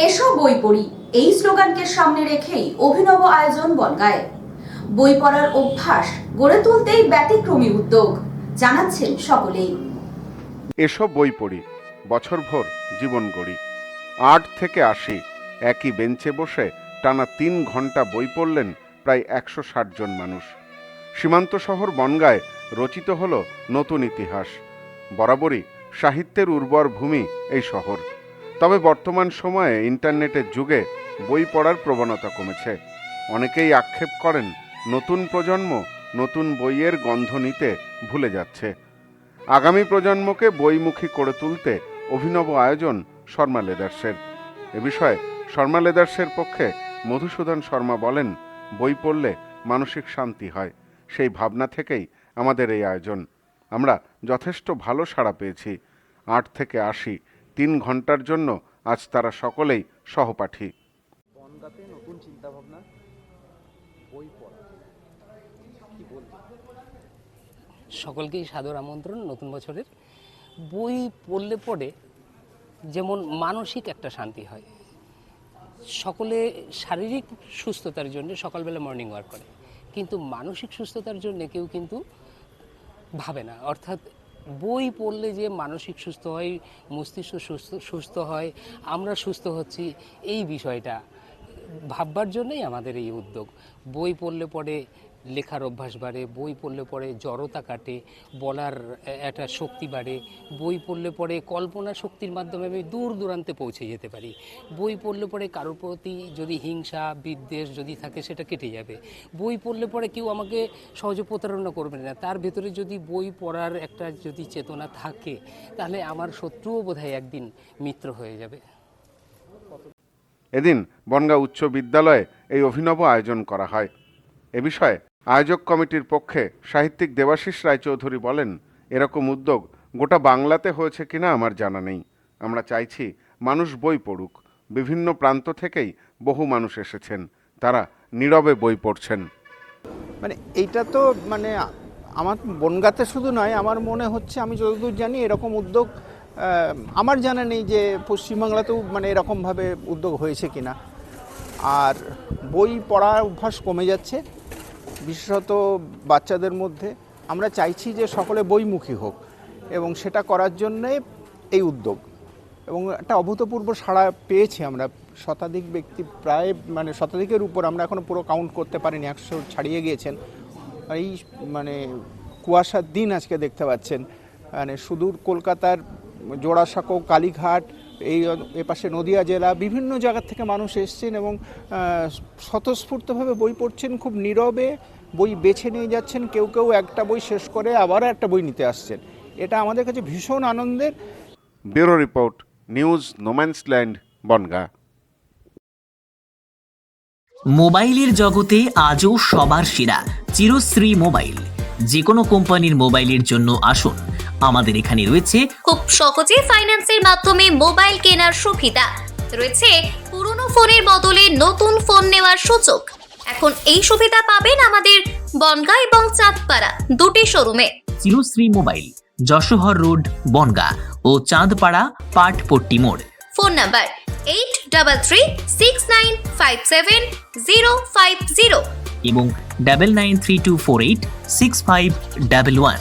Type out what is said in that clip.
এসো বই পড়ি এই স্লোগানকে সামনে রেখেই অভিনব আয়োজন বনগাঁয়ে। বই পড়ার অভ্যাস গড়ে তুলতেই ব্যতিক্রমী উদ্যোগ, জানাচ্ছেন সকলেই। এসো বই পড়ি, বছরভর জীবন গড়ি। ৮ থেকে ৮০ একই বেঞ্চে বসে টানা ৩ ঘন্টা বই পড়লেন প্রায় ১৬০ জন মানুষ। সীমান্ত শহর বনগাঁয় রচিত হল নতুন ইতিহাস। বরাবরই সাহিত্যের উর্বর ভূমি এই শহর। তবে বর্তমান সময়ে ইন্টারনেটের যুগে বই পড়ার প্রবণতা কমেছে। অনেকেই আক্ষেপ করেন নতুন প্রজন্ম নতুন বইয়ের গন্ধ নিতে ভুলে যাচ্ছে। আগামী প্রজন্মকে বইমুখী করে তুলতে অভিনব আয়োজন শর্মা লেদার্সের। এ বিষয়ে শর্মা লেদার্সের পক্ষে মধুসূদন শর্মা বলেন, বই পড়লে মানসিক শান্তি হয়, সেই ভাবনা থেকেই আমাদের এই আয়োজন। আমরা যথেষ্ট ভালো সাড়া পেয়েছি। ৮ থেকে ৮০ ৩ ঘন্টার জন্য আজ তারা সকলেই সহপাঠী। বনগাঁতে নতুন চিন্তাভাবনা, বই পড়া, কি বলবো? সকলকেই সাদর আমন্ত্রণ নতুন বছরের। বই পড়লে পড়ে যেমন মানসিক একটা শান্তি হয়। সকলে শারীরিক সুস্থতার জন্য সকালবেলা মর্নিং ওয়াক করে, কিন্তু মানসিক সুস্থতার জন্য কেউ কিন্তু ভাবে না। অর্থাৎ বই পড়লে যে মানসিক সুস্থ হয়, মস্তিষ্ক সুস্থ হয়, আমরা সুস্থ হচ্ছি, এই বিষয়টা ভাববার জন্যই আমাদের এই উদ্যোগ। বই পড়লে পরে লেখার অভ্যাস বাড়ে, বই পড়লে পরে জড়তা কাটে, বলার একটা শক্তি বাড়ে, বই পড়লে পরে কল্পনা শক্তির মাধ্যমে আমি দূর দূরান্তে পৌঁছে যেতে পারি। বই পড়লে পরে কারোর প্রতি যদি হিংসা বিদ্বেষ যদি থাকে সেটা কেটে যাবে। বই পড়লে পরে কেউ আমাকে সহজে প্রতারণা করবে না। তার ভেতরে যদি বই পড়ার একটা যদি চেতনা থাকে, তাহলে আমার শত্রুও বোধহয় একদিন মিত্র হয়ে যাবে। এদিন বনগাঁ উচ্চ বিদ্যালয়ে এই অভিনব আয়োজন করা হয়। এ বিষয়ে আয়োজক কমিটির পক্ষে সাহিত্যিক দেবাশিস রায়চৌধুরী বলেন, এরকম উদ্যোগ গোটা বাংলাতে হয়েছে কিনা আমার জানা নেই। আমরা চাইছি মানুষ বই পড়ুক। বিভিন্ন প্রান্ত থেকেই বহু মানুষ এসেছেন, তারা নীরবে বই পড়ছেন। এইটা তো আমার বনগাঁতে শুধু নয়, আমার মনে হচ্ছে, আমি যতদূর জানি এরকম উদ্যোগ আমার জানা নেই যে পশ্চিমবাংলাতেও এরকমভাবে উদ্যোগ হয়েছে কিনা। আর বই পড়ার অভ্যাস কমে যাচ্ছে, বিশেষত বাচ্চাদের মধ্যে। আমরা চাইছি যে সকলে বইমুখী হোক, এবং সেটা করার জন্যে এই উদ্যোগ। এবং একটা অভূতপূর্ব সাড়া পেয়েছি আমরা। শতাধিক ব্যক্তি, প্রায় শতাধিকের উপর, আমরা এখনও পুরো কাউন্ট করতে পারিনি, 100 ছাড়িয়ে গিয়েছেন। এই কুয়াশার দিন আজকে দেখতে পাচ্ছেন, সুদূর কলকাতার জোড়াসাঁকো, কালীঘাট, এপাশে নদিয়া জেলা, বিভিন্ন জায়গা থেকে মানুষ এসছেন এবং স্বতঃস্ফূর্তভাবে বই পড়ছেন, খুব নীরবে বই বেছে নিয়ে যাচ্ছেন। কেউ কেউ একটা বই শেষ করে আবার একটা বই নিতে আসছেন। এটা আমাদের কাছে ভীষণ আনন্দের। Bureau report, news no man's land, Bongaon. মোবাইলের জগতে আজও সবার সেরা চিরশ্রী মোবাইল। যে কোনো কোম্পানির মোবাইলের জন্য আসুন, আমাদের এখানে রয়েছে খুব সহজে ফাইন্যান্সের মাধ্যমে মোবাইল কেনার সুবিধা রয়েছে। পুরনো ফোনের বদলে নতুন ফোন নেওয়ার সুযোগ। এখন এই সুবিধা পাবেন আমাদের বনগাঁ এবং চাঁদপাড়া দুটি শোরুমে। চিরশ্রী মোবাইল, যশোহর রোড, বনগাঁ ও চাঁদপাড়া পাটপট্টি মোড়। ফোন নাম্বার 8369570050 এবং 9932486511।